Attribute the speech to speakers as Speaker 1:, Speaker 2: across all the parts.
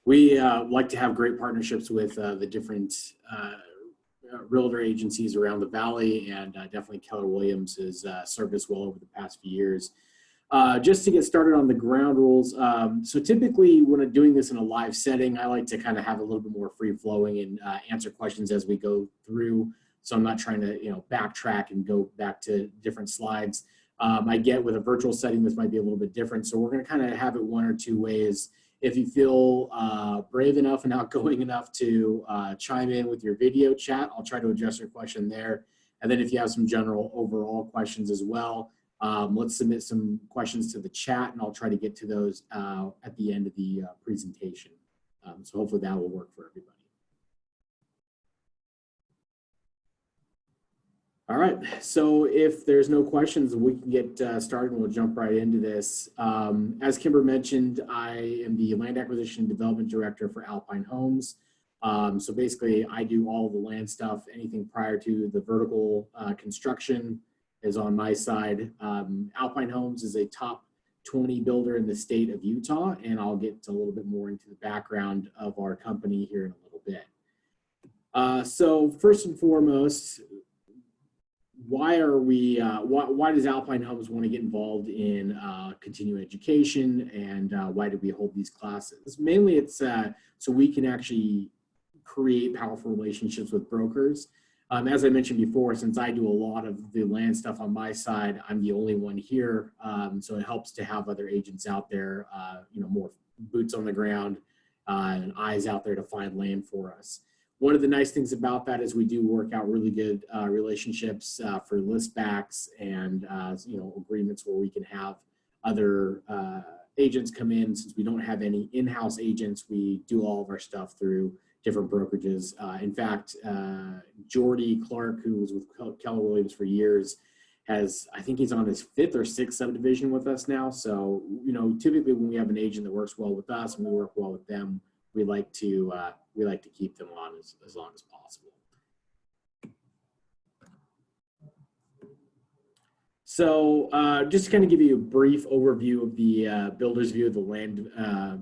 Speaker 1: We like to have great partnerships with the different realtor agencies around the valley, and definitely Keller Williams has served us well over the past few years. Just to get started on the ground rules, so typically when I'm doing this in a live setting, I like to kind of have a little bit more free flowing and answer questions as we go through. So I'm not trying to backtrack and go back to different slides. I get with a virtual setting, this might be a little bit different. So we're going to kind of have it one or two ways. If you feel brave enough and outgoing enough to chime in with your video chat, I'll try to address your question there. And then if you have some general overall questions as well, let's submit some questions to the chat, and I'll try to get to those at the end of the presentation. So hopefully that will work for everybody. All right, so if there's no questions, we can get started and we'll jump right into this. As Kimber mentioned, I am the Land Acquisition and Development Director for Alpine Homes. So basically, I do all the land stuff, anything prior to the vertical construction is on my side. Alpine Homes is a top 20 builder in the state of Utah, and I'll get a little bit more into the background of our company here in a little bit. So first and foremost, why does Alpine Homes want to get involved in continuing education, and why do we hold these classes? Mainly it's so we can actually create powerful relationships with brokers. As I mentioned before, since I do a lot of the land stuff on my side, I'm the only one here. So it helps to have other agents out there, more boots on the ground and eyes out there to find land for us. One of the nice things about that is we do work out really good relationships for list backs and agreements where we can have other agents come in. Since we don't have any in-house agents, we do all of our stuff through different brokerages. In fact, Jordy Clark, who was with Keller Williams for years, I think he's on his 5th or 6th subdivision with us now. So, typically when we have an agent that works well with us and we work well with them, we like to keep them on as long as possible. So just to kind of give you a brief overview of the builder's view of the land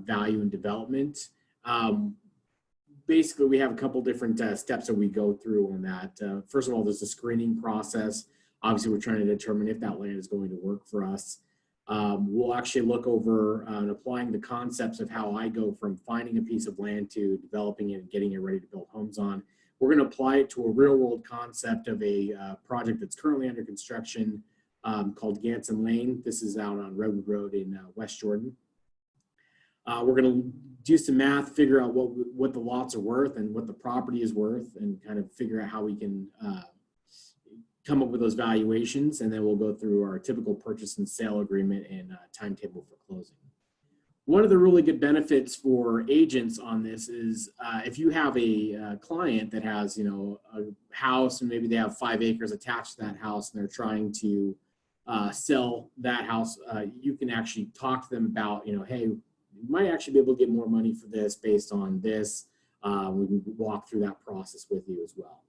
Speaker 1: value and development. Basically, we have a couple different steps that we go through on that. First of all, there's a screening process. Obviously, we're trying to determine if that land is going to work for us. We'll actually look over and applying the concepts of how I go from finding a piece of land to developing it and getting it ready to build homes on. We're going to apply it to a real world concept of a project that's currently under construction called Ganson Lane. This is out on Redwood Road in West Jordan. We're going to do some math, figure out what the lots are worth and what the property is worth, and kind of figure out how we can come up with those valuations, and then we'll go through our typical purchase and sale agreement and timetable for closing. One of the really good benefits for agents on this is if you have a client that has a house and maybe they have 5 acres attached to that house and they're trying to sell that house, you can actually talk to them about hey, you might actually be able to get more money for this based on this. We can walk through that process with you as well.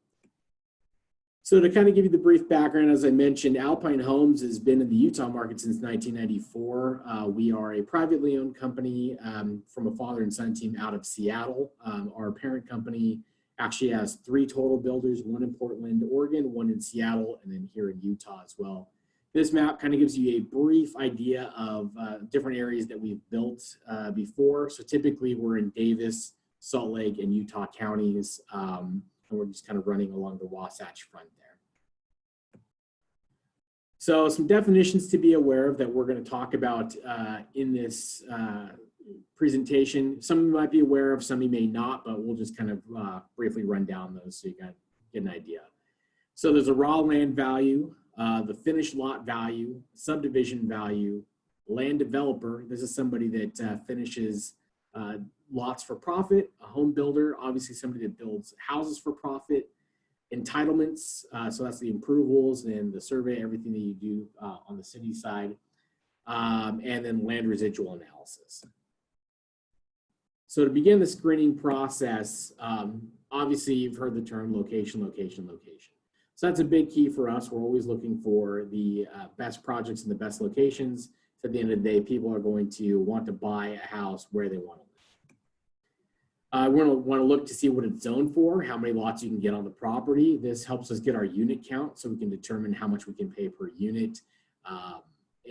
Speaker 1: So to kind of give you the brief background, as I mentioned, Alpine Homes has been in the Utah market since 1994. We are a privately owned company from a father and son team out of Seattle. Our parent company actually has 3 total builders, 1 in Portland, Oregon, 1 in Seattle, and then here in Utah as well. This map kind of gives you a brief idea of different areas that we've built before. So typically we're in Davis, Salt Lake, and Utah counties. And we're just kind of running along the Wasatch Front there. So some definitions to be aware of that we're going to talk about in this presentation. Some of you might be aware of, some of you may not, but we'll just kind of briefly run down those so you can get an idea. So there's a raw land value, the finished lot value, subdivision value, land developer. This is somebody that finishes lots for profit, a home builder, obviously somebody that builds houses for profit, entitlements, so that's the approvals and the survey, everything that you do on the city side, and then land residual analysis. So to begin the screening process, obviously you've heard the term location, location, location. So that's a big key for us. We're always looking for the best projects in the best locations. So at the end of the day, people are going to want to buy a house where they want to live. We're going to want to look to see what it's zoned for, how many lots you can get on the property. This helps us get our unit count so we can determine how much we can pay per unit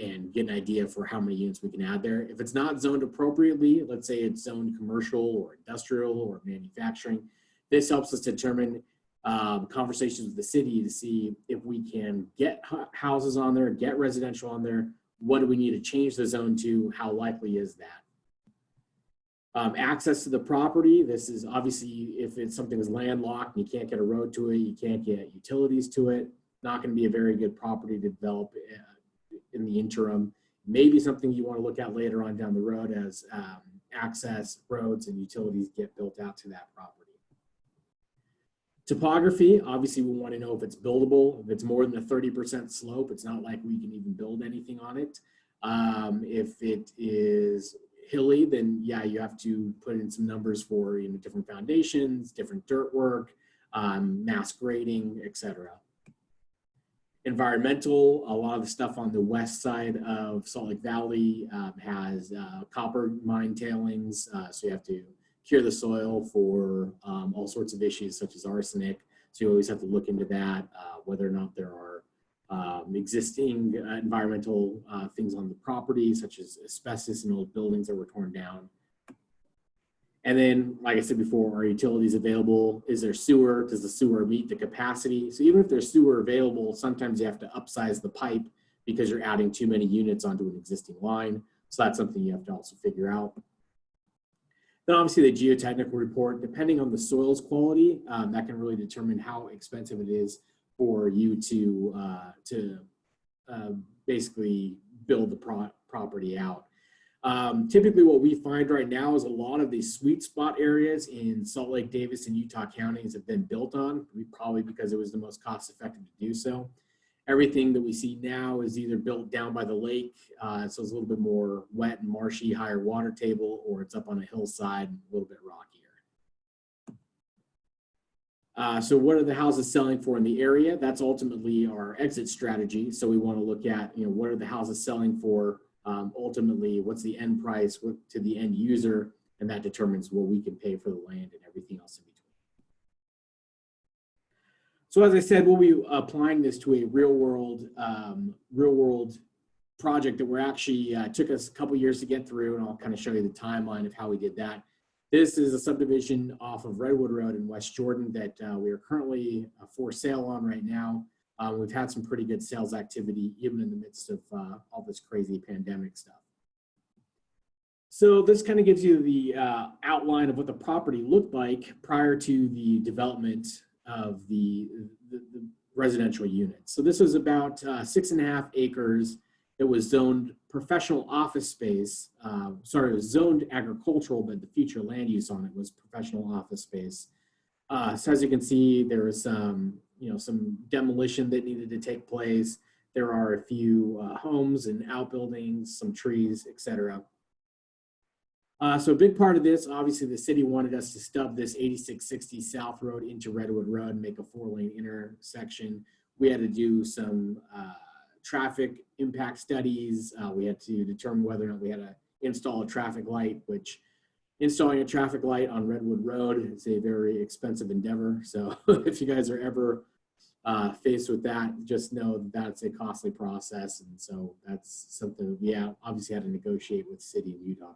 Speaker 1: and get an idea for how many units we can add there. If it's not zoned appropriately, let's say it's zoned commercial or industrial or manufacturing, this helps us determine conversations with the city to see if we can get houses on there, get residential on there. What do we need to change the zone to? How likely is that? Access to the property. This is obviously if it's something that's landlocked and you can't get a road to it, you can't get utilities to it, not going to be a very good property to develop in the interim. Maybe something you want to look at later on down the road as access, roads, and utilities get built out to that property. Topography, obviously we want to know if it's buildable. If it's more than a 30% slope, it's not like we can even build anything on it. If it is hilly, then yeah, you have to put in some numbers for different foundations, different dirt work, mass grading, etc. Environmental, a lot of the stuff on the west side of Salt Lake Valley has copper mine tailings, so you have to cure the soil for all sorts of issues such as arsenic. So you always have to look into that, whether or not there are existing environmental things on the property, such as asbestos in old buildings that were torn down. And then, like I said before, are utilities available? Is there sewer? Does the sewer meet the capacity? So even if there's sewer available, sometimes you have to upsize the pipe because you're adding too many units onto an existing line. So that's something you have to also figure out. Then obviously the geotechnical report, depending on the soil's quality, that can really determine how expensive it is for you to basically build the property out. Typically what we find right now is a lot of these sweet spot areas in Salt Lake, Davis, and Utah counties have been built on, probably because it was the most cost effective to do so. Everything that we see now is either built down by the lake, so it's a little bit more wet and marshy, higher water table, or it's up on a hillside, a little bit rockier. So what are the houses selling for in the area? That's ultimately our exit strategy. So we want to look at, what are the houses selling for? Ultimately, what's the end price to the end user? And that determines what we can pay for the land and everything else in between. So as I said, we'll be applying this to a real world project that we're actually took us a couple years to get through, and I'll kind of show you the timeline of how we did that. This is a subdivision off of Redwood Road in West Jordan that we are currently for sale on right now. We've had some pretty good sales activity even in the midst of all this crazy pandemic stuff. So this kind of gives you the outline of what the property looked like prior to the development of the residential units. So this was about 6.5 acres. It was zoned professional office space. Sorry, it was zoned agricultural, but the future land use on it was professional office space. So as you can see, there was some demolition that needed to take place. There are a few homes and outbuildings, some trees, etc. So a big part of this, obviously the city wanted us to stub this 8660 South Road into Redwood Road and make a 4-lane intersection. We had to do some traffic impact studies. We had to determine whether or not we had to install a traffic light, which installing a traffic light on Redwood Road is a very expensive endeavor. So if you guys are ever faced with that, just know that that's a costly process. And so that's something that we obviously had to negotiate with the city of Utah on.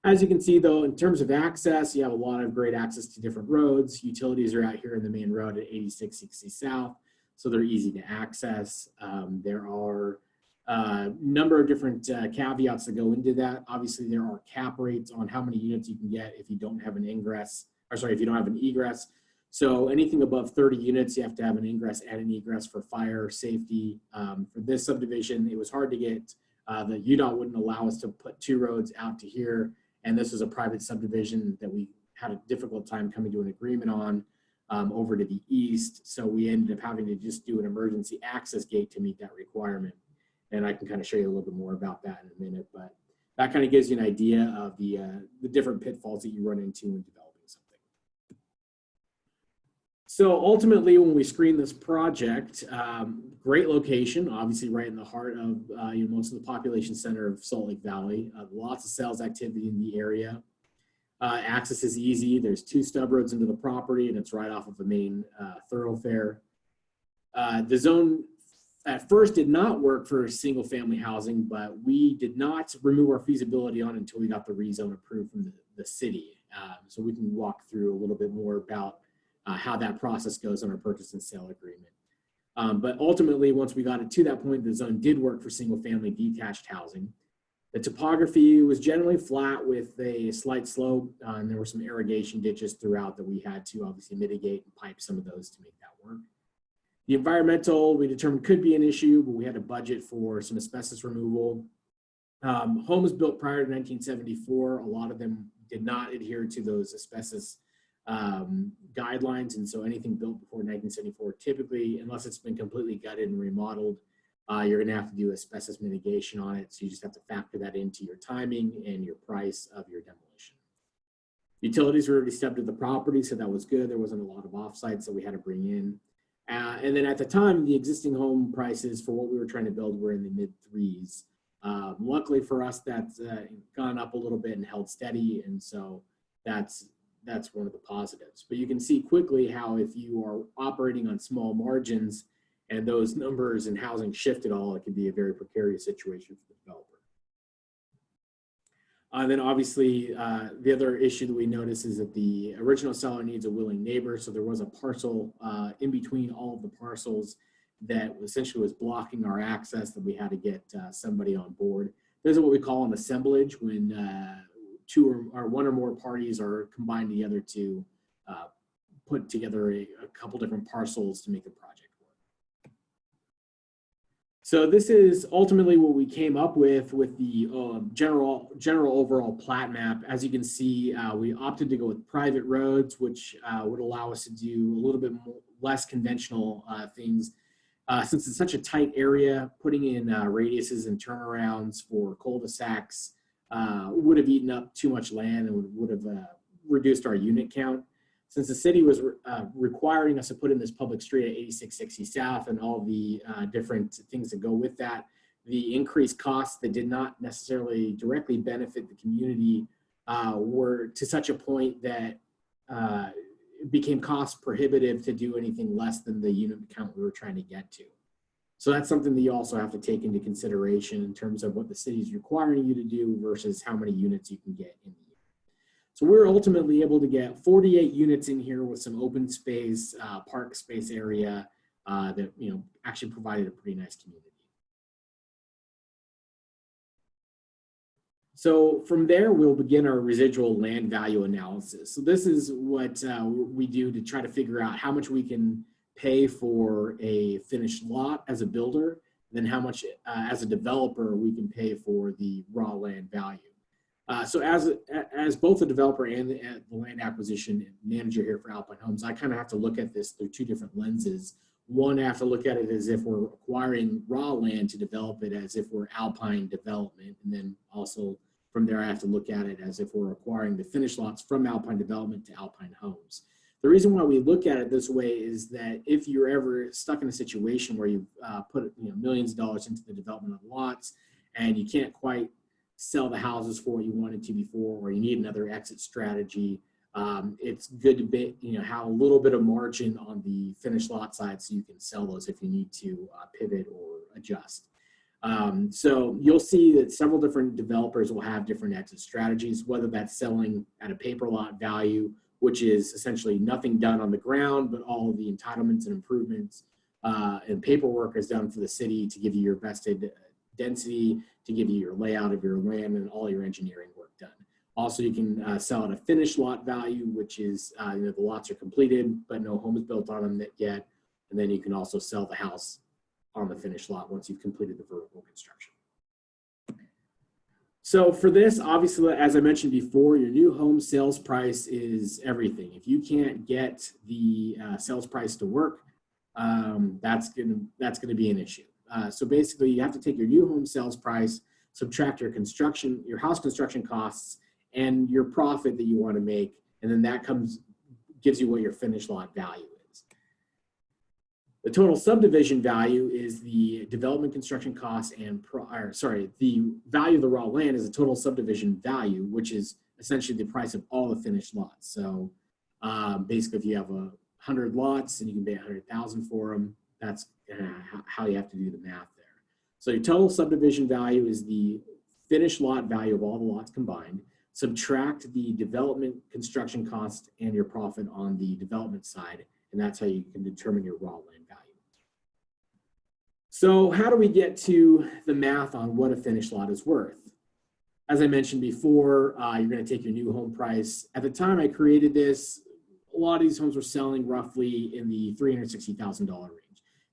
Speaker 1: As you can see though, in terms of access, you have a lot of great access to different roads. Utilities are out here in the main road at 8660 South, so they're easy to access. There are a number of different caveats that go into that. Obviously, there are cap rates on how many units you can get if you don't have an ingress, or sorry, if you don't have an egress. So anything above 30 units, you have to have an ingress and an egress for fire safety. For this subdivision, it was hard to get, the UDOT wouldn't allow us to put 2 roads out to here. And this was a private subdivision that we had a difficult time coming to an agreement on over to the east. So we ended up having to just do an emergency access gate to meet that requirement. And I can kind of show you a little bit more about that in a minute, but that kind of gives you an idea of the different pitfalls that you run into in developing something. So ultimately, when we screen this project, great location, obviously right in the heart of most of the population center of Salt Lake Valley, lots of sales activity in the area. Access is easy. There's 2 stub roads into the property, and it's right off of the main thoroughfare. The zone at first did not work for single family housing, but we did not remove our feasibility on it until we got the rezone approved from the city. So we can walk through a little bit more about how that process goes on our purchase and sale agreement. But ultimately, once we got it to that point, the zone did work for single family detached housing. The topography was generally flat with a slight slope, and there were some irrigation ditches throughout that we had to obviously mitigate and pipe some of those to make that work. The environmental, we determined could be an issue, but we had a budget for some asbestos removal. Homes built prior to 1974, a lot of them did not adhere to those asbestos guidelines, and so anything built before 1974, typically, unless it's been completely gutted and remodeled, you're going to have to do asbestos mitigation on it. So you just have to factor that into your timing and your price of your demolition. Utilities were already stepped to the property, so that was good. There wasn't a lot of offsites that we had to bring in. And then at the time, the existing home prices for what we were trying to build were in the mid 3s. Luckily for us, that's gone up a little bit and held steady, and so that's one of the positives. But you can see quickly how if you are operating on small margins and those numbers and housing shift at all, it can be a very precarious situation for the developer. Then obviously, the other issue that we notice is that the original seller needs a willing neighbor. So there was a parcel in between all of the parcels that essentially was blocking our access that we had to get somebody on board. This is what we call an assemblage, when one or more parties are combined together to put together a couple different parcels to make the project work. So this is ultimately what we came up with the general overall plat map. As you can see, we opted to go with private roads, which would allow us to do a little bit less conventional things. Since it's such a tight area, putting in radiuses and turnarounds for cul-de-sacs would have eaten up too much land and would have reduced our unit count. Since the city was requiring us to put in this public street at 8660 South and all the different things that go with that, the increased costs that did not necessarily directly benefit the community were to such a point that it became cost prohibitive to do anything less than the unit count we were trying to get to. So that's something that you also have to take into consideration in terms of what the city is requiring you to do versus how many units you can get in the year. So we're ultimately able to get 48 units in here with some open space, park space area that actually provided a pretty nice community. So from there, we'll begin our residual land value analysis. So this is what we do to try to figure out how much we can pay for a finished lot as a builder, and then how much as a developer we can pay for the raw land value. So as both the developer and the land acquisition manager here for Alpine Homes, I kind of have to look at this through 2 different lenses. One, I have to look at it as if we're acquiring raw land to develop it as if we're Alpine Development. And then also from there, I have to look at it as if we're acquiring the finished lots from Alpine Development to Alpine Homes. The reason why we look at it this way is that if you're ever stuck in a situation where you've put millions of dollars into the development of lots and you can't quite sell the houses for what you wanted to before, or you need another exit strategy, it's good to have a little bit of margin on the finished lot side so you can sell those if you need to pivot or adjust. So you'll see that several different developers will have different exit strategies, whether that's selling at a paper lot value, which is essentially nothing done on the ground, but all of the entitlements and improvements and paperwork is done for the city to give you your vested density, to give you your layout of your land and all your engineering work done. Also, you can sell at a finished lot value, which is the lots are completed, but no home is built on them yet. And then you can also sell the house on the finished lot once you've completed the vertical construction. So for this, obviously, as I mentioned before, your new home sales price is everything. If you can't get the sales price to work, that's gonna be an issue. So basically, you have to take your new home sales price, subtract your house construction costs, and your profit that you want to make, and then that gives you what your finished lot value is. The total subdivision value is the development construction costs and the value of the raw land is the total subdivision value, which is essentially the price of all the finished lots. So basically, if you have 100 lots and you can pay 100,000 for them, that's how you have to do the math there. So your total subdivision value is the finished lot value of all the lots combined. Subtract the development construction cost and your profit on the development side, and that's how you can determine your raw land value. So how do we get to the math on what a finished lot is worth? As I mentioned before, you're going to take your new home price. At the time I created this, a lot of these homes were selling roughly in the $360,000 range.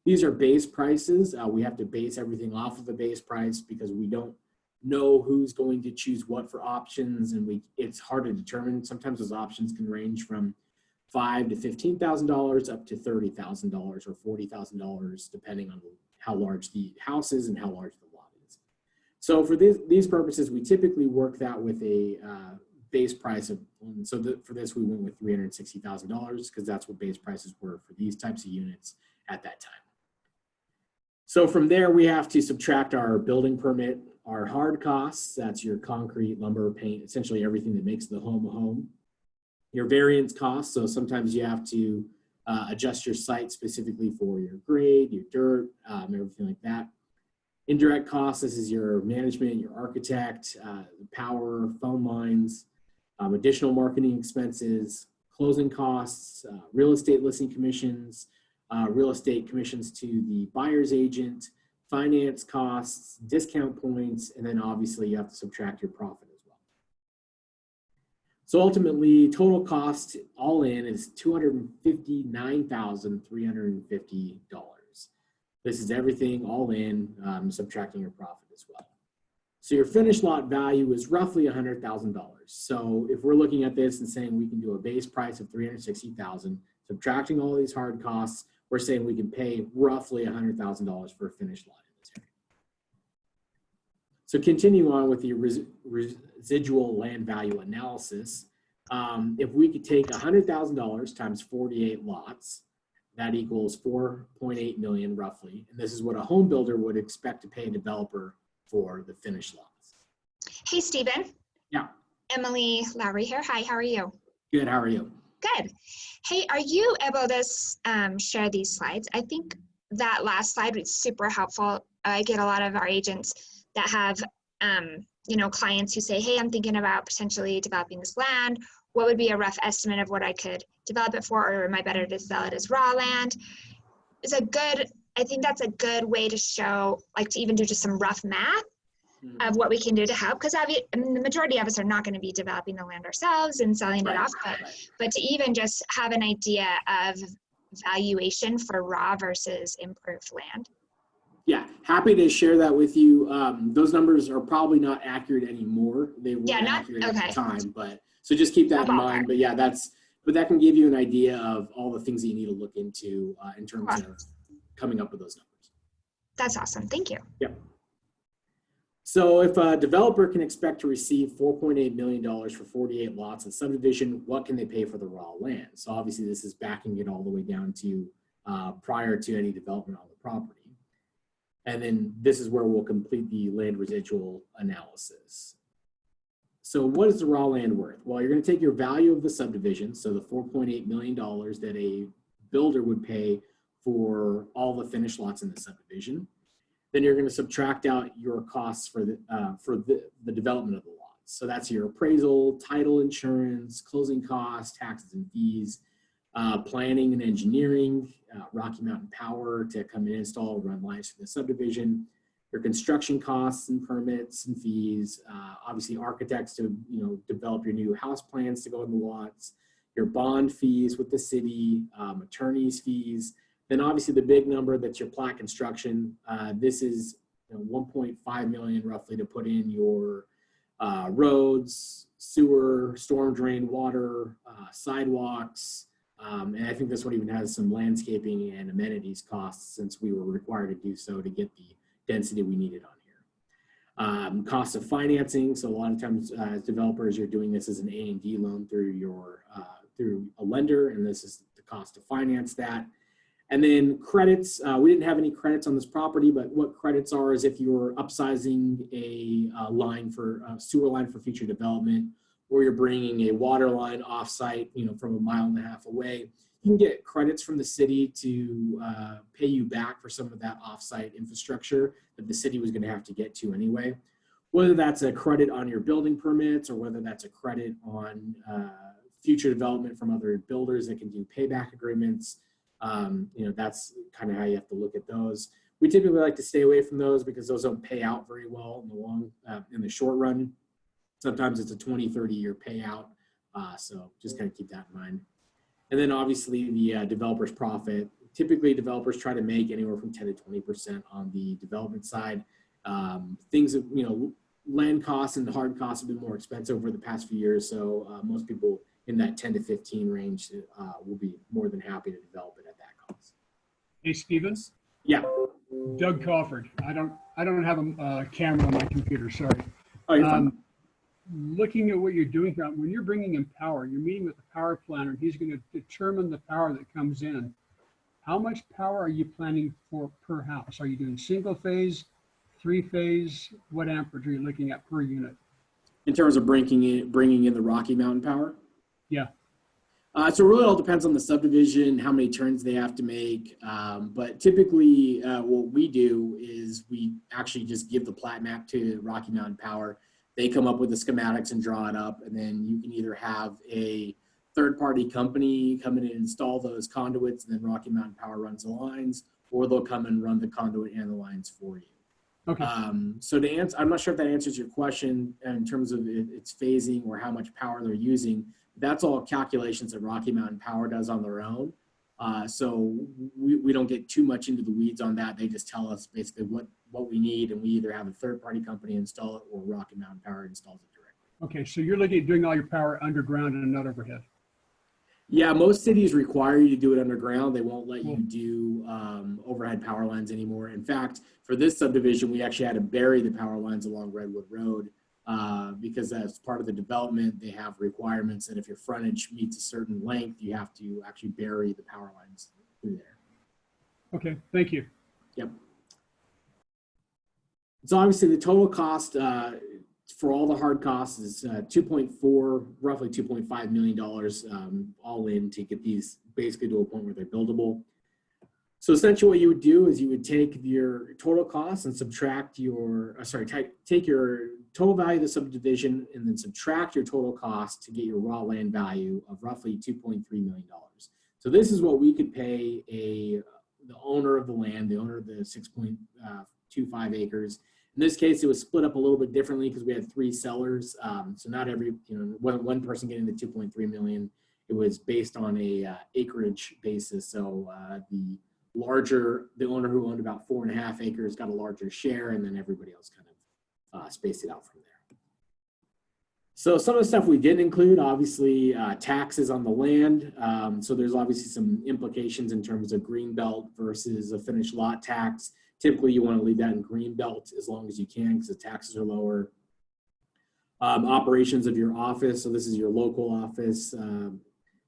Speaker 1: These are base prices. We have to base everything off of the base price because we don't know who's going to choose what for options, and it's hard to determine. Sometimes those options can range from $5,000 to $15,000 up to $30,000 or $40,000, depending on how large the house is and how large the lot is. So for these purposes, we typically work that with a base price of, for this we went with $360,000 because that's what base prices were for these types of units at that time. So from there, we have to subtract our building permit, our hard costs, that's your concrete, lumber, paint, essentially everything that makes the home a home. Your variance costs, so sometimes you have to adjust your site specifically for your grade, your dirt, everything like that. Indirect costs, this is your management, your architect, power, phone lines, additional marketing expenses, closing costs, real estate listing commissions, real estate commissions to the buyer's agent, finance costs, discount points, and then obviously you have to subtract your profit as well. So ultimately, total cost all in is $259,350. This is everything all in, subtracting your profit as well. So your finished lot value is roughly $100,000. So if we're looking at this and saying we can do a base price of $360,000, subtracting all these hard costs, we're saying we can pay roughly $100,000 for a finished lot in this area. So continue on with the residual land value analysis. If we could take $100,000 times 48 lots, that equals $4.8 million roughly. And this is what a home builder would expect to pay a developer for the finished lots.
Speaker 2: Hey, Stephen.
Speaker 1: Yeah.
Speaker 2: Emily Lowry here. Hi, how are you?
Speaker 1: Good, how are you?
Speaker 2: Good. Hey, are you able to share these slides? I think that last slide was super helpful. I get a lot of our agents that have, clients who say, hey, I'm thinking about potentially developing this land. What would be a rough estimate of what I could develop it for, or am I better to sell it as raw land? I think that's a good way to show, to even do just some rough math of what we can do to help, because the majority of us are not going to be developing the land ourselves and selling it off, but to even just have an idea of valuation for raw versus improved land.
Speaker 1: Yeah, happy to share that with you. Those numbers are probably not accurate anymore. They were accurate at the time, so just keep that in mind. But yeah, but that can give you an idea of all the things that you need to look into in terms of coming up with those numbers.
Speaker 2: That's awesome. Thank you.
Speaker 1: Yep. So if a developer can expect to receive $4.8 million for 48 lots in subdivision, what can they pay for the raw land? So obviously this is backing it all the way down to prior to any development on the property. And then this is where we'll complete the land residual analysis. So what is the raw land worth? Well, you're going to take your value of the subdivision, so the $4.8 million that a builder would pay for all the finished lots in the subdivision. Then you're going to subtract out your costs for the development of the lots. So that's your appraisal, title insurance, closing costs, taxes and fees, planning and engineering, Rocky Mountain Power to come and install, run lines for the subdivision, your construction costs and permits and fees, obviously architects to develop your new house plans to go in the lots, your bond fees with the city, attorney's fees. Then obviously the big number that's your plat construction. This is $1.5 million roughly to put in your roads, sewer, storm drain, water, sidewalks. And I think this one even has some landscaping and amenities costs since we were required to do so to get the density we needed on here. Cost of financing. So a lot of times as developers, you're doing this as an A&D loan through through a lender, and this is the cost to finance that. And then credits, we didn't have any credits on this property, but what credits are is if you're upsizing a sewer line for future development, or you're bringing a water line off-site, from 1.5 miles away, you can get credits from the city to pay you back for some of that off-site infrastructure that the city was going to have to get to anyway. Whether that's a credit on your building permits or whether that's a credit on future development from other builders that can do payback agreements, that's kind of how you have to look at those. We typically like to stay away from those because those don't pay out very well in the short run. Sometimes it's a 20, 30-year payout. So just kind of keep that in mind. And then obviously the developer's profit. Typically developers try to make anywhere from 10 to 20% on the development side. Things that, land costs and the hard costs have been more expensive over the past few years. So most people in that 10 to 15 range will be more than happy to develop it at that cost.
Speaker 3: Hey, Stevens.
Speaker 1: Yeah.
Speaker 3: Doug Crawford. I don't have a camera on my computer. Sorry.
Speaker 1: Oh, you're fine.
Speaker 3: Looking at what you're doing here, when you're bringing in power, you're meeting with the power planner. He's going to determine the power that comes in. How much power are you planning for per house? Are you doing single phase, 3-phase? What amperage are you looking at per unit?
Speaker 1: In terms of bringing in the Rocky Mountain power?
Speaker 3: Yeah.
Speaker 1: So it really all depends on the subdivision, how many turns they have to make. But typically what we do is we actually just give the plat map to Rocky Mountain Power. They come up with the schematics and draw it up. And then you can either have a third-party company come in and install those conduits, and then Rocky Mountain Power runs the lines, or they'll come and run the conduit and the lines for you.
Speaker 3: Okay.
Speaker 1: So to answer, I'm not sure if that answers your question in terms of its phasing or how much power they're using. That's all calculations that Rocky Mountain Power does on their own. So we don't get too much into the weeds on that. They just tell us basically what we need, and we either have a third-party company install it or Rocky Mountain Power installs it directly.
Speaker 3: Okay, so you're looking at doing all your power underground and not overhead.
Speaker 1: Yeah, most cities require you to do it underground. They won't let you do overhead power lines anymore. In fact, for this subdivision, we actually had to bury the power lines along Redwood Road because as part of the development, they have requirements that if your frontage meets a certain length, you have to actually bury the power lines through there.
Speaker 3: Okay, thank you.
Speaker 1: Yep. So obviously the total cost for all the hard costs is roughly $2.5 million all in to get these basically to a point where they're buildable. So essentially what you would do is you would take your total cost and subtract take your total value of the subdivision and then subtract your total cost to get your raw land value of roughly $2.3 million. So this is what we could pay the owner of the land, the owner of the 6.25 acres. In this case, it was split up a little bit differently because we had 3 sellers. So not every, one person getting the 2.3 million. It was based on a acreage basis. So the owner who owned about 4.5 acres got a larger share, and then everybody else kind of spaced it out from there. So some of the stuff we didn't include, obviously, taxes on the land. So there's obviously some implications in terms of greenbelt versus a finished lot tax. Typically, you want to leave that in greenbelt as long as you can because the taxes are lower. Operations of your office. So this is your local office,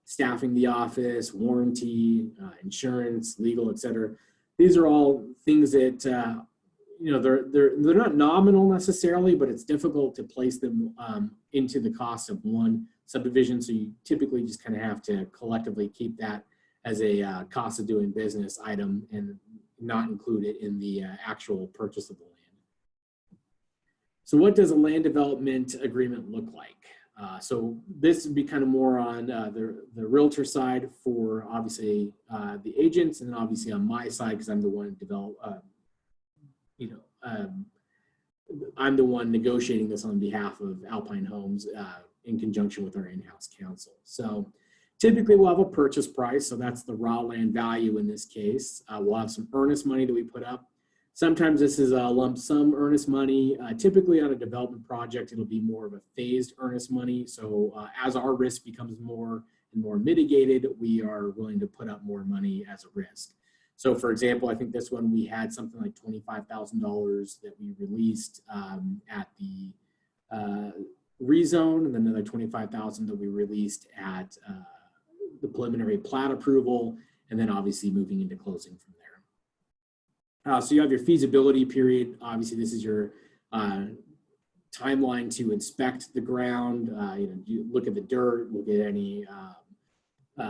Speaker 1: staffing the office, warranty, insurance, legal, etc. These are all things that they're not nominal necessarily, but it's difficult to place them into the cost of one subdivision. So you typically just kind of have to collectively keep that as a cost of doing business item and not include it in the actual purchase of the land. So what does a land development agreement look like? So this would be kind of more on the realtor side for obviously the agents, and then obviously on my side because I'm the one I'm the one negotiating this on behalf of Alpine Homes in conjunction with our in-house counsel. So typically we'll have a purchase price, so that's the raw land value in this case. We'll have some earnest money that we put up. Sometimes this is a lump sum earnest money. Typically on a development project, it'll be more of a phased earnest money. So as our risk becomes more and more mitigated, we are willing to put up more money as a risk. So for example, I think this one we had something like $25,000 that we released at the rezone, and then another $25,000 that we released at the preliminary plat approval, and then obviously moving into closing from there. So you have your feasibility period. Obviously, this is your timeline to inspect the ground, you look at the dirt, look at any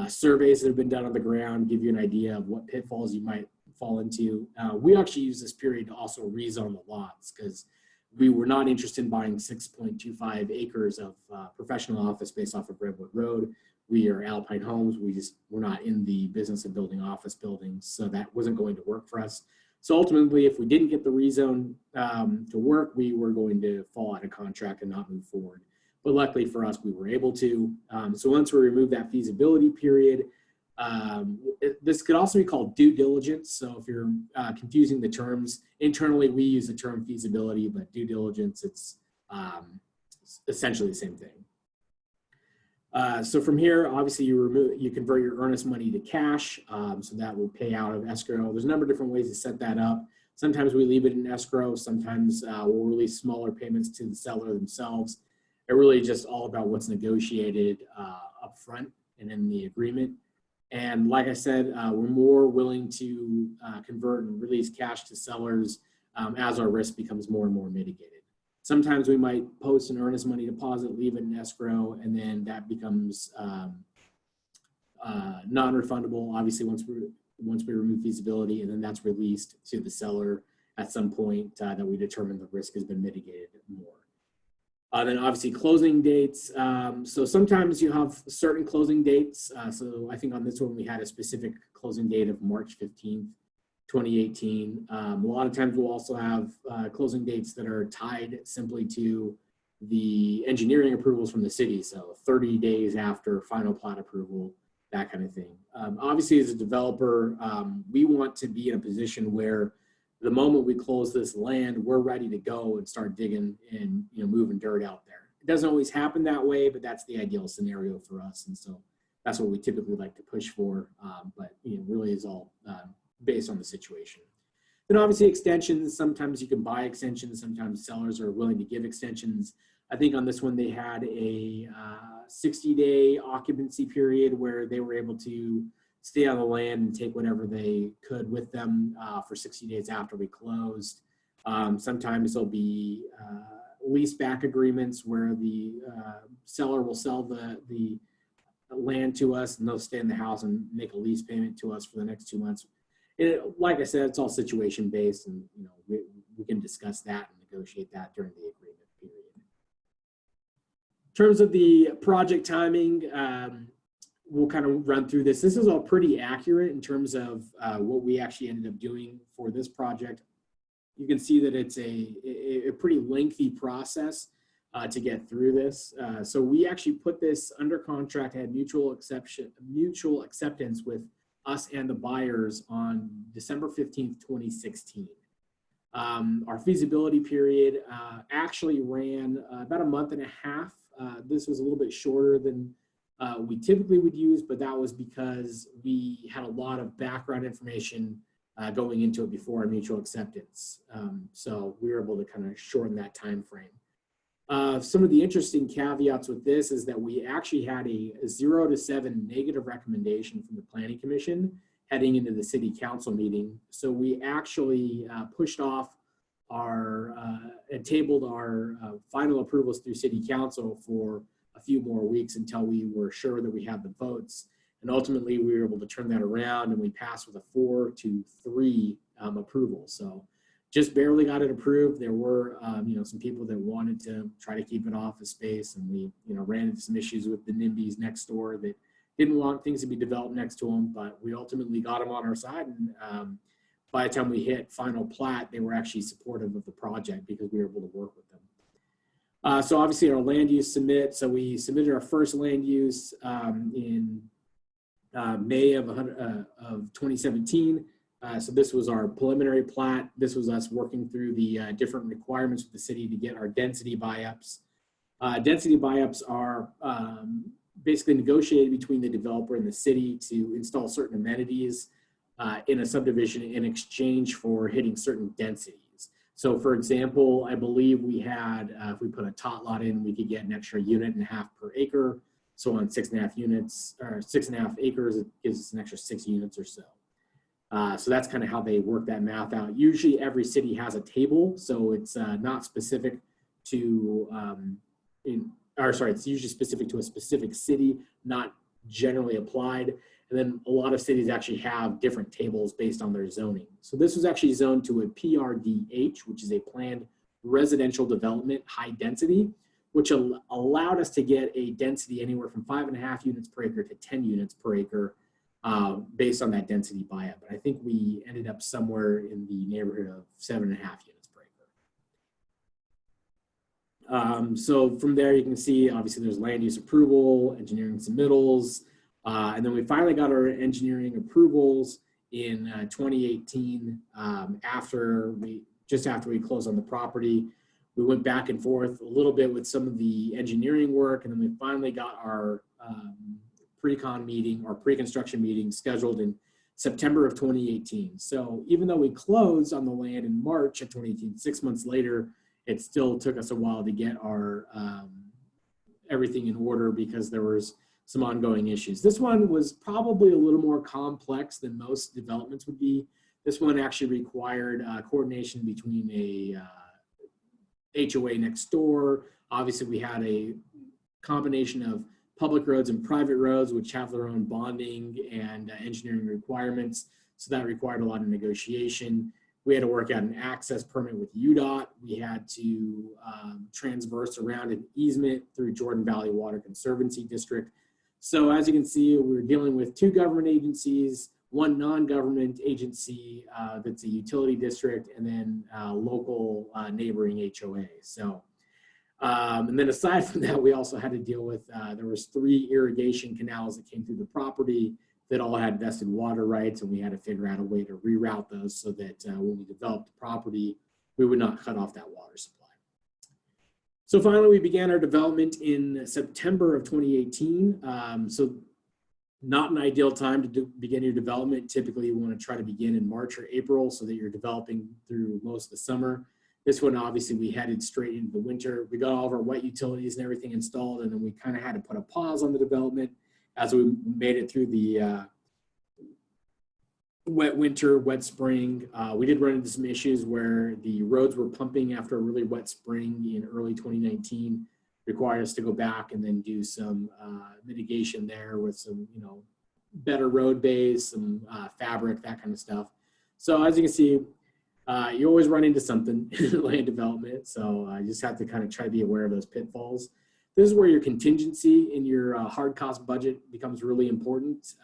Speaker 1: surveys that have been done on the ground, give you an idea of what pitfalls you might fall into. We actually use this period to also rezone the lots because we were not interested in buying 6.25 acres of professional office space off of Redwood Road. We are Alpine Homes. We're not in the business of building office buildings, so that wasn't going to work for us. So ultimately, if we didn't get the rezone to work, we were going to fall out of contract and not move forward. But luckily for us, we were able to. So once we removed that feasibility period, this could also be called due diligence. So if you're confusing the terms, internally we use the term feasibility, but due diligence, it's essentially the same thing. So from here, obviously you convert your earnest money to cash. So that will pay out of escrow. There's a number of different ways to set that up. Sometimes we leave it in escrow. Sometimes we'll release smaller payments to the seller themselves. It really just all about what's negotiated up front and in the agreement. And like I said, we're more willing to convert and release cash to sellers as our risk becomes more and more mitigated. Sometimes we might post an earnest money deposit, leave it in escrow, and then that becomes non-refundable, obviously, once we remove feasibility, and then that's released to the seller at some point that we determine the risk has been mitigated more. Then obviously closing dates. So sometimes you have certain closing dates. So I think on this one, we had a specific closing date of March 15th, 2018. A lot of times we'll also have closing dates that are tied simply to the engineering approvals from the city. So 30 days after final plat approval, that kind of thing. Obviously as a developer, we want to be in a position where the moment we close this land, we're ready to go and start digging and moving dirt out there. It doesn't always happen that way, but that's the ideal scenario for us. And so that's what we typically like to push for, but really is all based on the situation. Then obviously extensions, sometimes you can buy extensions, sometimes sellers are willing to give extensions. I think on this one, they had a 60-day occupancy period where they were able to stay on the land and take whatever they could with them for 60 days after we closed. Sometimes there'll be lease back agreements where the seller will sell the land to us and they'll stay in the house and make a lease payment to us for the next 2 months. Like I said, it's all situation based, and we can discuss that and negotiate that during the agreement period. In terms of the project timing, we'll kind of run through this. This is all pretty accurate in terms of what we actually ended up doing for this project. You can see that it's a pretty lengthy process to get through this. So we actually put this under contract, had mutual acceptance with us and the buyers on December 15th, 2016. Our feasibility period actually ran about a month and a half. This was a little bit shorter than we typically would use, but that was because we had a lot of background information going into it before our mutual acceptance. So we were able to kind of shorten that time frame. Some of the interesting caveats with this is that we actually had a 0 to 7 negative recommendation from the Planning Commission heading into the City Council meeting. So we actually pushed off and tabled our final approvals through City Council for a few more weeks until we were sure that we had the votes. And ultimately we were able to turn that around and we passed with a 4-3 approval. So just barely got it approved. There were, some people that wanted to try to keep it office space, and we, ran into some issues with the NIMBYs next door that didn't want things to be developed next to them, but we ultimately got them on our side. And by the time we hit final plat, they were actually supportive of the project because we were able to work with them. So obviously our land use submit. So we submitted our first land use in May of 2017. So this was our preliminary plat. This was us working through the different requirements of the city to get our density buy-ups. Density buy-ups are basically negotiated between the developer and the city to install certain amenities in a subdivision in exchange for hitting certain densities. So for example, I believe we had, if we put a tot lot in, we could get an extra 1.5 units per acre. So on 6.5 units or 6.5 acres, it gives us an extra 6 units or so. So that's kind of how they work that math out. Usually every city has a table, so it's not specific it's usually specific to a specific city, not generally applied. And then a lot of cities actually have different tables based on their zoning. So this was actually zoned to a PRDH, which is a planned residential development high density, which allowed us to get a density anywhere from 5.5 units per acre to 10 units per acre based on that density buyout. But I think we ended up somewhere in the neighborhood of 7.5 units per acre. So from there, you can see, obviously there's land use approval, engineering submittals, and then we finally got our engineering approvals in 2018 just after we closed on the property. We went back and forth a little bit with some of the engineering work, and then we finally got our pre-con meeting or pre-construction meeting scheduled in September of 2018. So even though we closed on the land in March of 2018, 6 months later, it still took us a while to get our everything in order because there was some ongoing issues. This one was probably a little more complex than most developments would be. This one actually required coordination between a HOA next door. Obviously, we had a combination of public roads and private roads, which have their own bonding and engineering requirements. So that required a lot of negotiation. We had to work out an access permit with UDOT. We had to transverse around an easement through Jordan Valley Water Conservancy District. So as you can see, we're dealing with 2 government agencies, 1 non-government agency that's a utility district, and then local neighboring HOA. So, and then aside from that, we also had to deal with, there was 3 irrigation canals that came through the property that all had vested water rights, and we had to figure out a way to reroute those so that when we developed the property, we would not cut off that water supply. So finally, we began our development in September of 2018. So not an ideal time to begin your development. Typically, you want to try to begin in March or April so that you're developing through most of the summer. This one, obviously, we headed straight into the winter. We got all of our wet utilities and everything installed, and then we kind of had to put a pause on the development as we made it through the wet winter, wet spring. We did run into some issues where the roads were pumping after a really wet spring in early 2019. Required us to go back and then do some mitigation there with some, better road base, some fabric, that kind of stuff. So as you can see, you always run into something in land development. So you just have to kind of try to be aware of those pitfalls. This is where your contingency in your hard cost budget becomes really important.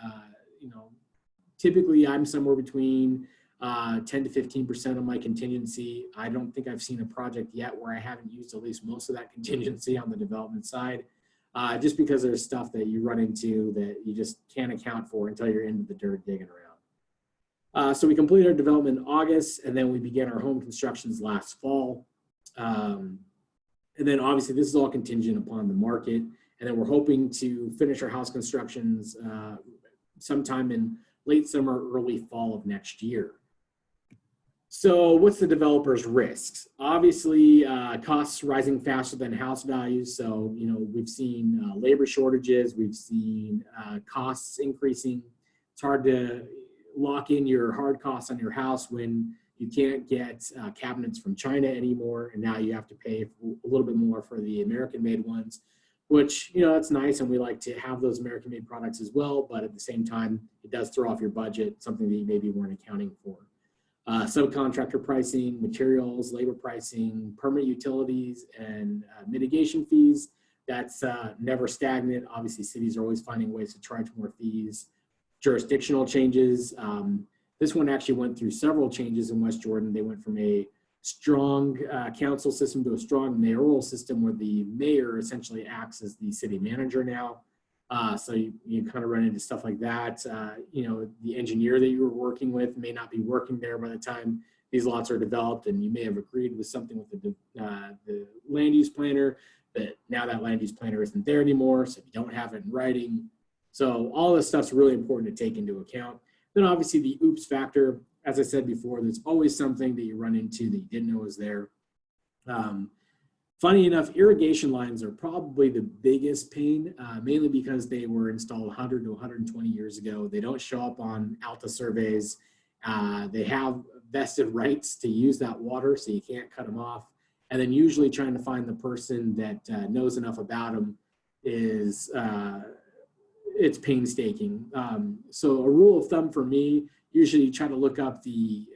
Speaker 1: Typically I'm somewhere between 10 to 15% of my contingency. I don't think I've seen a project yet where I haven't used at least most of that contingency on the development side, just because there's stuff that you run into that you just can't account for until you're into the dirt digging around. So we completed our development in August, and then we began our home constructions last fall. And then obviously this is all contingent upon the market. And then we're hoping to finish our house constructions sometime in late summer, early fall of next year. So what's the developer's risks? Obviously, costs rising faster than house values. So, we've seen labor shortages, we've seen costs increasing. It's hard to lock in your hard costs on your house when you can't get cabinets from China anymore. And now you have to pay a little bit more for the American-made ones, which, that's nice. And we like to have those American-made products as well. But at the same time, it does throw off your budget, something that you maybe weren't accounting for. Subcontractor pricing, materials, labor pricing, permit utilities, and mitigation fees. That's never stagnant. Obviously, cities are always finding ways to charge more fees. Jurisdictional changes. This one actually went through several changes in West Jordan. They went from a strong council system to a strong mayoral system where the mayor essentially acts as the city manager now. So you kind of run into stuff like that. The engineer that you were working with may not be working there by the time these lots are developed, and you may have agreed with something with the land use planner, but now that land use planner isn't there anymore, so you don't have it in writing. So all this stuff's really important to take into account. Then obviously the oops factor, as I said before, there's always something that you run into that you didn't know was there. Funny enough, irrigation lines are probably the biggest pain, mainly because they were installed 100 to 120 years ago. They don't show up on ALTA surveys. They have vested rights to use that water, so you can't cut them off. And then usually trying to find the person that knows enough about them is, it's painstaking. So a rule of thumb for me, usually try to look up the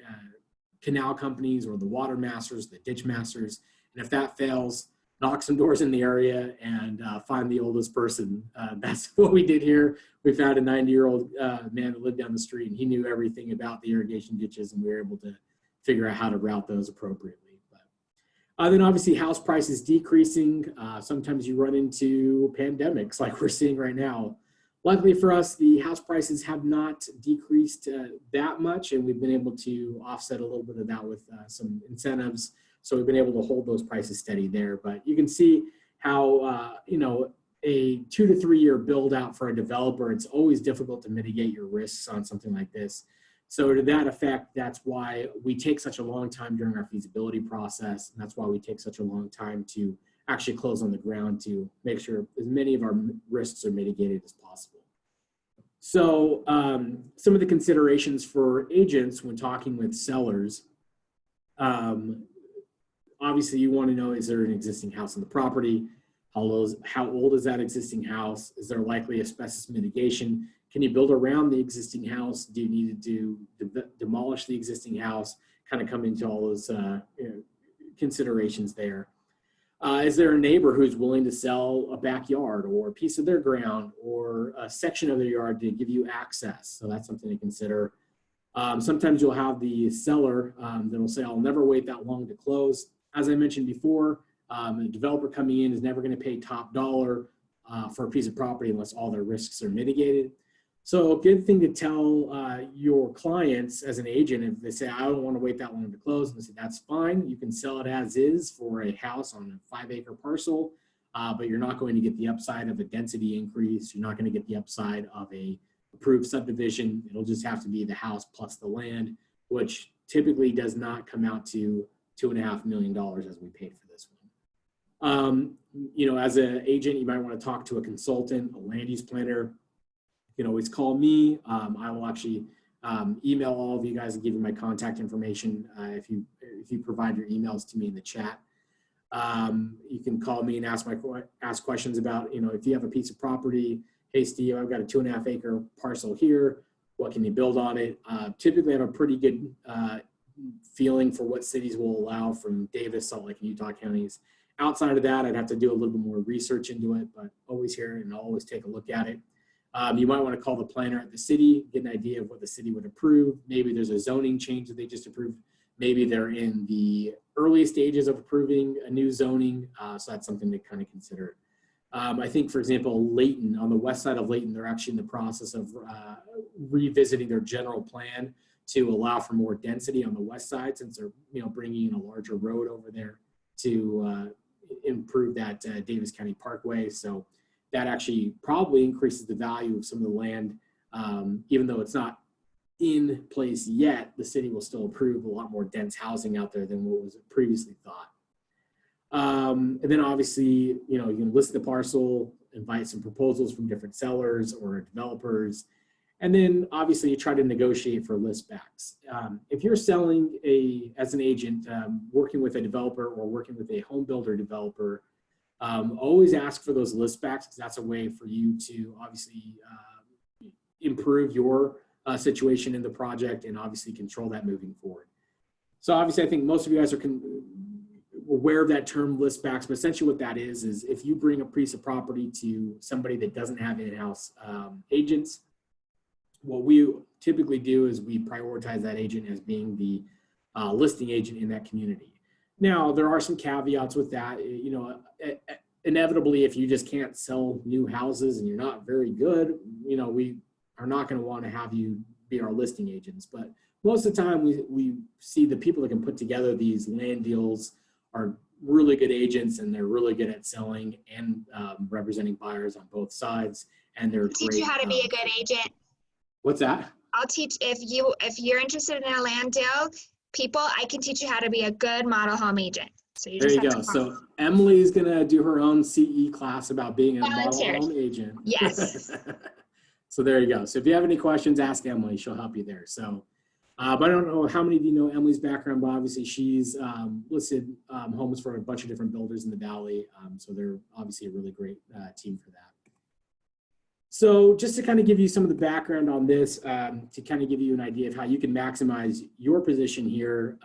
Speaker 1: canal companies or the water masters, the ditch masters. And if that fails, knock some doors in the area and find the oldest person. That's what we did here. We found a 90-year-old man that lived down the street, and he knew everything about the irrigation ditches, and we were able to figure out how to route those appropriately. But then obviously house prices decreasing. Sometimes you run into pandemics like we're seeing right now. Luckily for us, the house prices have not decreased that much, and we've been able to offset a little bit of that with some incentives. So we've been able to hold those prices steady there. But you can see how, a 2 to 3 year build out for a developer, it's always difficult to mitigate your risks on something like this. So to that effect, that's why we take such a long time during our feasibility process. And that's why we take such a long time to actually close on the ground to make sure as many of our risks are mitigated as possible. So some of the considerations for agents when talking with sellers, obviously you want to know, is there an existing house on the property? How old is that existing house? Is there likely asbestos mitigation? Can you build around the existing house? Do you need to demolish the existing house? Kind of come into all those considerations there. Is there a neighbor who's willing to sell a backyard or a piece of their ground or a section of their yard to give you access? So that's something to consider. Sometimes you'll have the seller that will say, I'll never wait that long to close. As I mentioned before, a developer coming in is never going to pay top dollar for a piece of property unless all their risks are mitigated. So a good thing to tell your clients as an agent, if they say, I don't want to wait that long to close, and they say, that's fine. You can sell it as is for a house on a 5-acre parcel, but you're not going to get the upside of a density increase. You're not going to get the upside of a approved subdivision. It'll just have to be the house plus the land, which typically does not come out to $2.5 million as we paid for this one. As an agent, you might want to talk to a consultant, a land use planner. You can always call me. I will actually email all of you guys and give you my contact information if you provide your emails to me in the chat. You can call me and ask questions about, if you have a piece of property. Hey, Steve, I've got a 2.5-acre parcel here. What can you build on it? Typically, I have a pretty good feeling for what cities will allow from Davis, Salt Lake, and Utah counties. Outside of that, I'd have to do a little bit more research into it, but always here and I'll always take a look at it. You might want to call the planner at the city, get an idea of what the city would approve. Maybe there's a zoning change that they just approved. Maybe they're in the early stages of approving a new zoning. So that's something to kind of consider. I think, for example, Layton, on the west side of Layton, they're actually in the process of revisiting their general plan to allow for more density on the west side, since they're bringing in a larger road over there to improve that Davis County Parkway. So that actually probably increases the value of some of the land. Even though it's not in place yet, the city will still approve a lot more dense housing out there than what was previously thought. And then obviously, you can list the parcel, invite some proposals from different sellers or developers. And then obviously you try to negotiate for list backs. If you're selling as an agent, working with a developer or working with a home builder developer, always ask for those list backs, because that's a way for you to obviously improve your situation in the project and obviously control that moving forward. So obviously I think most of you guys are aware of that term list backs, but essentially what that is if you bring a piece of property to somebody that doesn't have in-house agents, what we typically do is we prioritize that agent as being the listing agent in that community. Now, there are some caveats with that. Inevitably, if you just can't sell new houses and you're not very good, we are not going to want to have you be our listing agents. But most of the time, we see the people that can put together these land deals are really good agents, and they're really good at selling and representing buyers on both sides. And they're
Speaker 2: teach you how to be a good agent.
Speaker 1: What's that?
Speaker 2: I'll teach if you're interested in a land deal, I can teach you how to be a good model home agent. So
Speaker 1: there you go. So Emily's gonna do her own CE class about being a model home agent.
Speaker 2: Yes.
Speaker 1: So there you go. So if you have any questions, ask Emily. She'll help you there. So But I don't know how many of you know Emily's background, but obviously she's listed homes for a bunch of different builders in the Valley. So they're obviously a really great team for that. So just to kind of give you some of the background on this, to kind of give you an idea of how you can maximize your position here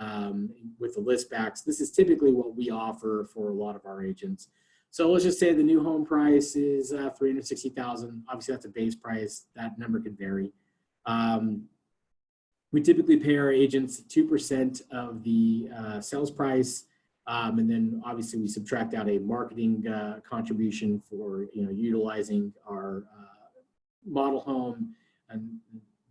Speaker 1: with the list backs, this is typically what we offer for a lot of our agents. So let's just say the new home price is $360,000. Obviously, that's a base price. That number could vary. We typically pay our agents 2% of the sales price, and then obviously we subtract out a marketing contribution for utilizing our model home and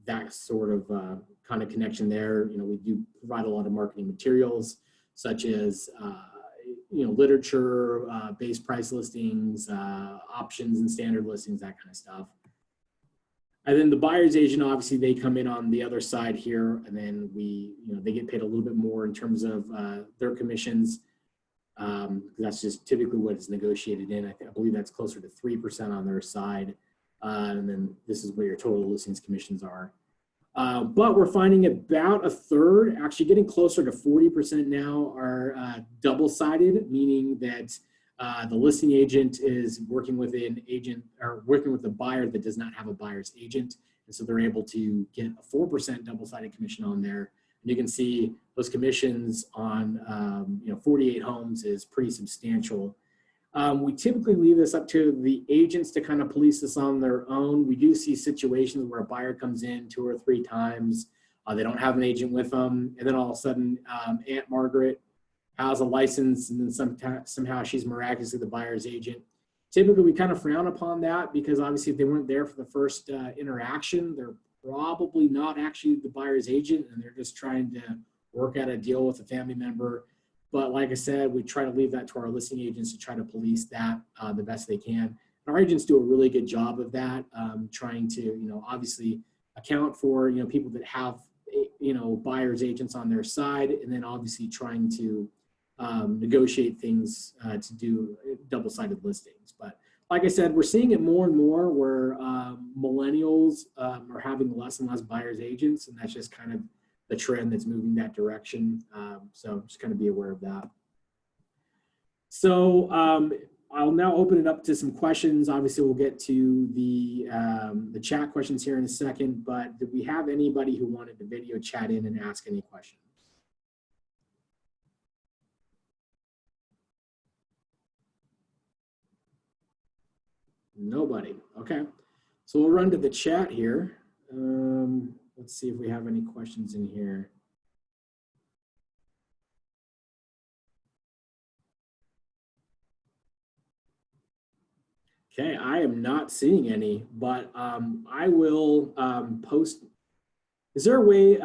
Speaker 1: that sort of kind of connection there. We do provide a lot of marketing materials such as literature, base price listings, options and standard listings, that kind of stuff. And then the buyer's agent, obviously, they come in on the other side here, and then they get paid a little bit more in terms of their commissions. That's just typically what is negotiated in. I believe that's closer to 3% on their side. And then this is where your total listings commissions are. But we're finding about a third, actually getting closer to 40% now, are double-sided, meaning that the listing agent is working with an agent or working with a buyer that does not have a buyer's agent. And so they're able to get a 4% double-sided commission on there. And you can see those commissions on 48 homes is pretty substantial. We typically leave this up to the agents to kind of police this on their own. We do see situations where a buyer comes in 2 or 3 times. They don't have an agent with them. And then all of a sudden, Aunt Margaret has a license, and then somehow she's miraculously the buyer's agent. Typically, we kind of frown upon that because obviously if they weren't there for the first interaction, they're probably not actually the buyer's agent, and they're just trying to work out a deal with a family member. But like I said, we try to leave that to our listing agents to try to police that the best they can. And our agents do a really good job of that, trying to, obviously account for, people that have, buyer's agents on their side, and then obviously trying to negotiate things to do double-sided listings. But like I said, we're seeing it more and more where millennials are having less and less buyer's agents, and that's just kind of the trend that's moving that direction. So just kind of be aware of that. So I'll now open it up to some questions. Obviously, we'll get to the chat questions here in a second, but did we have anybody who wanted to video chat in and ask any questions? Nobody. Okay. So we'll run to the chat here. Let's see if we have any questions in here. Okay, I am not seeing any, but I will post. Is there a way,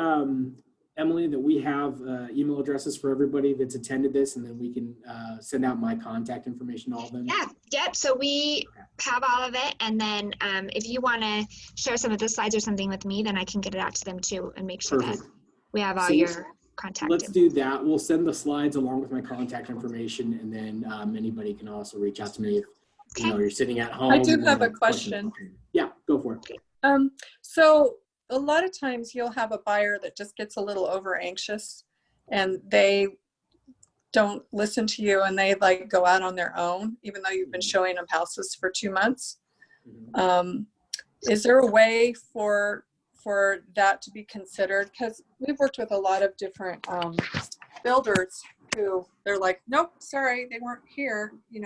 Speaker 1: Emily, that we have email addresses for everybody that's attended this, and then we can send out my contact information to all of them?
Speaker 2: Yeah, yep. So we have all of it, and then if you want to share some of the slides or something with me, then I can get it out to them too and make sure that we have all your contact.
Speaker 1: Let's do that. We'll send the slides along with my contact information, and then anybody can also reach out to me if you're sitting at home.
Speaker 4: I do have a question.
Speaker 1: Yeah, go for it.
Speaker 4: So a lot of times you'll have a buyer that just gets a little over anxious and they don't listen to you and they like go out on their own, even though you've been showing them houses for 2 months. Is there a way for that to be considered? Because we've worked with a lot of different builders who they're like, nope, sorry, they weren't here. You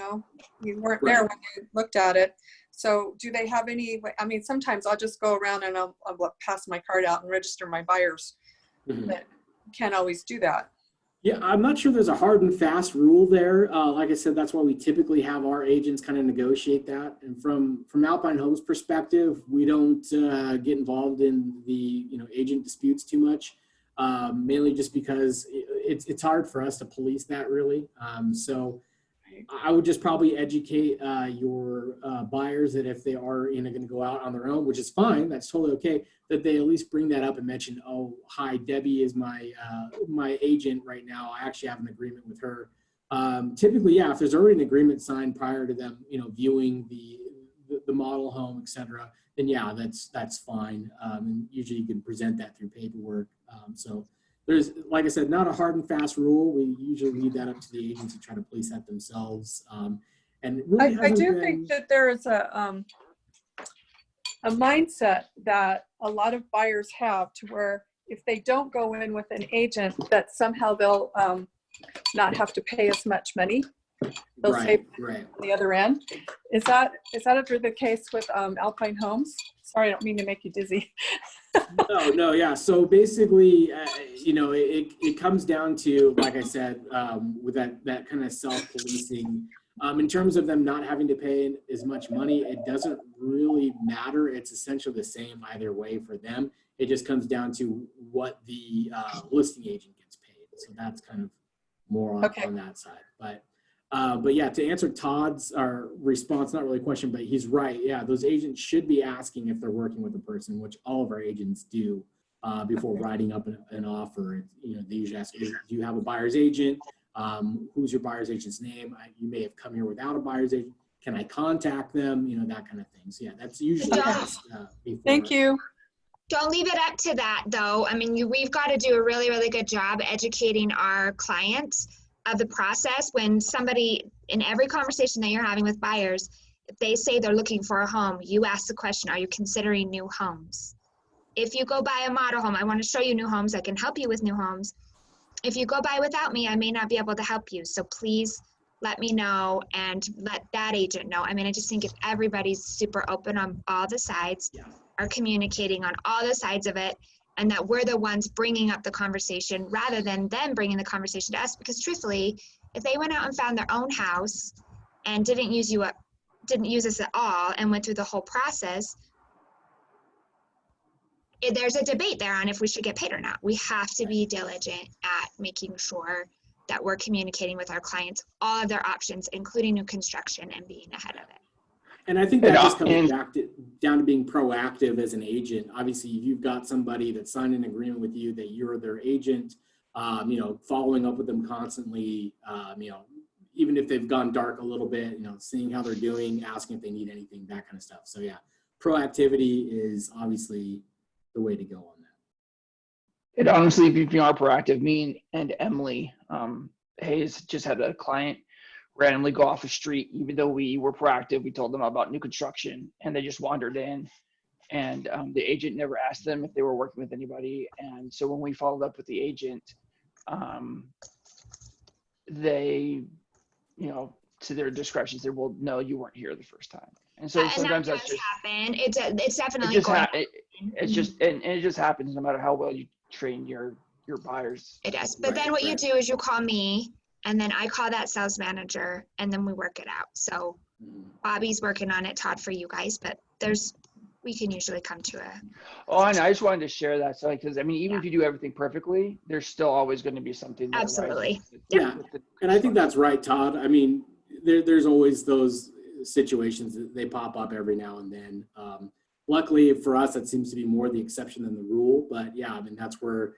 Speaker 4: weren't there when they looked at it. So do they have any, I mean, sometimes I'll just go around and I'll pass my card out and register my buyers, but can't always do that.
Speaker 1: Yeah, I'm not sure there's a hard and fast rule there. Like I said, that's why we typically have our agents kind of negotiate that. And from Alpine Homes perspective, we don't get involved in the agent disputes too much, mainly just because it's hard for us to police that really. So I would just probably educate your buyers that if they are going to go out on their own, which is fine, that's totally okay, that they at least bring that up and mention, oh, hi, Debbie is my agent right now. I actually have an agreement with her. Typically, yeah, if there's already an agreement signed prior to them, viewing the model home, et cetera, then yeah, that's fine. And usually you can present that through paperwork. So there's, like I said, not a hard and fast rule. We usually leave that up to the agents to try to police that themselves. And it really
Speaker 4: I
Speaker 1: hasn't
Speaker 4: do
Speaker 1: been,
Speaker 4: think that there is a mindset that a lot of buyers have, to where if they don't go in with an agent, that somehow they'll not have to pay as much money. They'll save
Speaker 1: right.
Speaker 4: on the other end. Is that ever the case with Alpine Homes? Sorry, I don't mean to make you dizzy.
Speaker 1: No, yeah. So basically, you know, it comes down to, like I said, with that kind of self-policing. In terms of them not having to pay as much money, it doesn't really matter. It's essentially the same either way for them. It just comes down to what the listing agent gets paid. So that's kind of more on that side. But yeah, to answer Todd's response, not really a question, but he's right. Yeah, those agents should be asking if they're working with a person, which all of our agents do before writing up an offer. You know, they usually ask, do you have a buyer's agent? Who's your buyer's agent's name? You may have come here without a buyer's agent. Can I contact them? You know, that kind of thing. So yeah, that's usually asked before.
Speaker 4: Thank you.
Speaker 2: Don't leave it up to that, though. I mean, we've got to do a really, really good job educating our clients of the process. When somebody, in every conversation that you're having with buyers, if they say they're looking for a home, you ask the question, are you considering new homes? If you go buy a model home, I want to show you new homes. I can help you with new homes. If you go buy without me, I may not be able to help you. So please let me know and let that agent know. I mean, I just think if everybody's super open on all the sides, are communicating on all the sides of it, and that we're the ones bringing up the conversation rather than them bringing the conversation to us. Because truthfully, if they went out and found their own house and didn't use us at all and went through the whole process, there's a debate there on if we should get paid or not. We have to be diligent at making sure that we're communicating with our clients all of their options, including new construction, and being ahead of it.
Speaker 1: And I think that just comes down to being proactive as an agent. Obviously, if you've got somebody that signed an agreement with you that you're their agent, you know, following up with them constantly, you know, even if they've gone dark a little bit, you know, seeing how they're doing, asking if they need anything, that kind of stuff. So yeah, proactivity is obviously the way to go on that.
Speaker 5: And honestly, if you are proactive, me and Emily Hayes just had a client randomly go off the street. Even though we were proactive, we told them about new construction, and they just wandered in, and the agent never asked them if they were working with anybody. And so when we followed up with the agent, they, you know, to their discretion said, well, no, you weren't here the first time. And so sometimes
Speaker 2: and that
Speaker 5: that's
Speaker 2: does
Speaker 5: just
Speaker 2: happen. It's definitely
Speaker 5: it's just and it just happens no matter how well you train your buyers.
Speaker 2: It does. But then what you do is you call me, and then I call that sales manager, and then we work it out. So Bobby's working on it, Todd, for you guys, but we can usually come to a.
Speaker 5: Oh, and I just wanted to share that. So, because I mean, even if you do everything perfectly, there's still always going to be something. That
Speaker 2: Absolutely.
Speaker 1: Yeah. And I think that's right, Todd. I mean, there's always those situations that they pop up every now and then. Luckily for us, that seems to be more the exception than the rule. But yeah, I mean, that's where,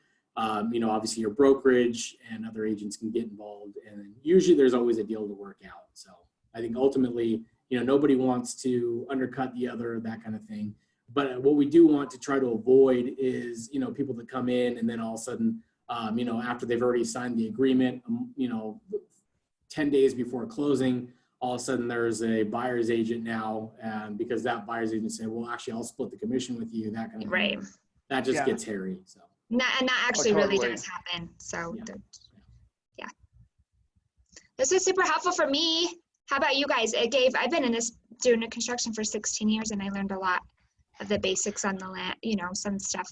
Speaker 1: you know, obviously your brokerage and other agents can get involved. And usually there's always a deal to work out. So I think ultimately, you know, nobody wants to undercut the other, that kind of thing. But what we do want to try to avoid is, you know, people that come in and then all of a sudden, you know, after they've already signed the agreement, you know, 10 days before closing, all of a sudden there's a buyer's agent now, because that buyer's agent said, well, actually, I'll split the commission with you, that kind of
Speaker 2: right.
Speaker 1: thing. That just gets hairy. So.
Speaker 2: And that actually really does happen. So yeah. This is super helpful for me. How about you guys? I've been in this doing new construction for 16 years, and I learned a lot of the basics on the land, you know, some stuff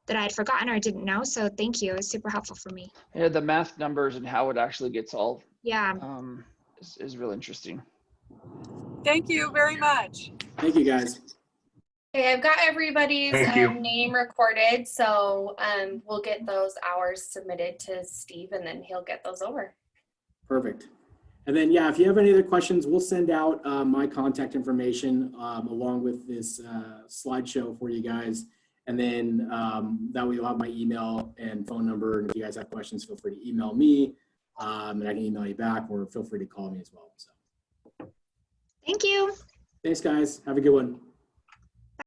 Speaker 2: that I had forgotten or didn't know. So thank you. It's super helpful for me.
Speaker 5: Yeah, the math numbers and how it actually gets solved.
Speaker 2: Yeah.
Speaker 5: Is really interesting.
Speaker 4: Thank you very much.
Speaker 1: Thank you, guys.
Speaker 6: Okay, I've got everybody's name recorded, so we'll get those hours submitted to Steve, and then he'll get those over.
Speaker 1: Perfect. And then, yeah, if you have any other questions, we'll send out my contact information along with this slideshow for you guys. And then that way you'll have my email and phone number. And if you guys have questions, feel free to email me and I can email you back, or feel free to call me as well. So.
Speaker 2: Thank you.
Speaker 1: Thanks, guys. Have a good one.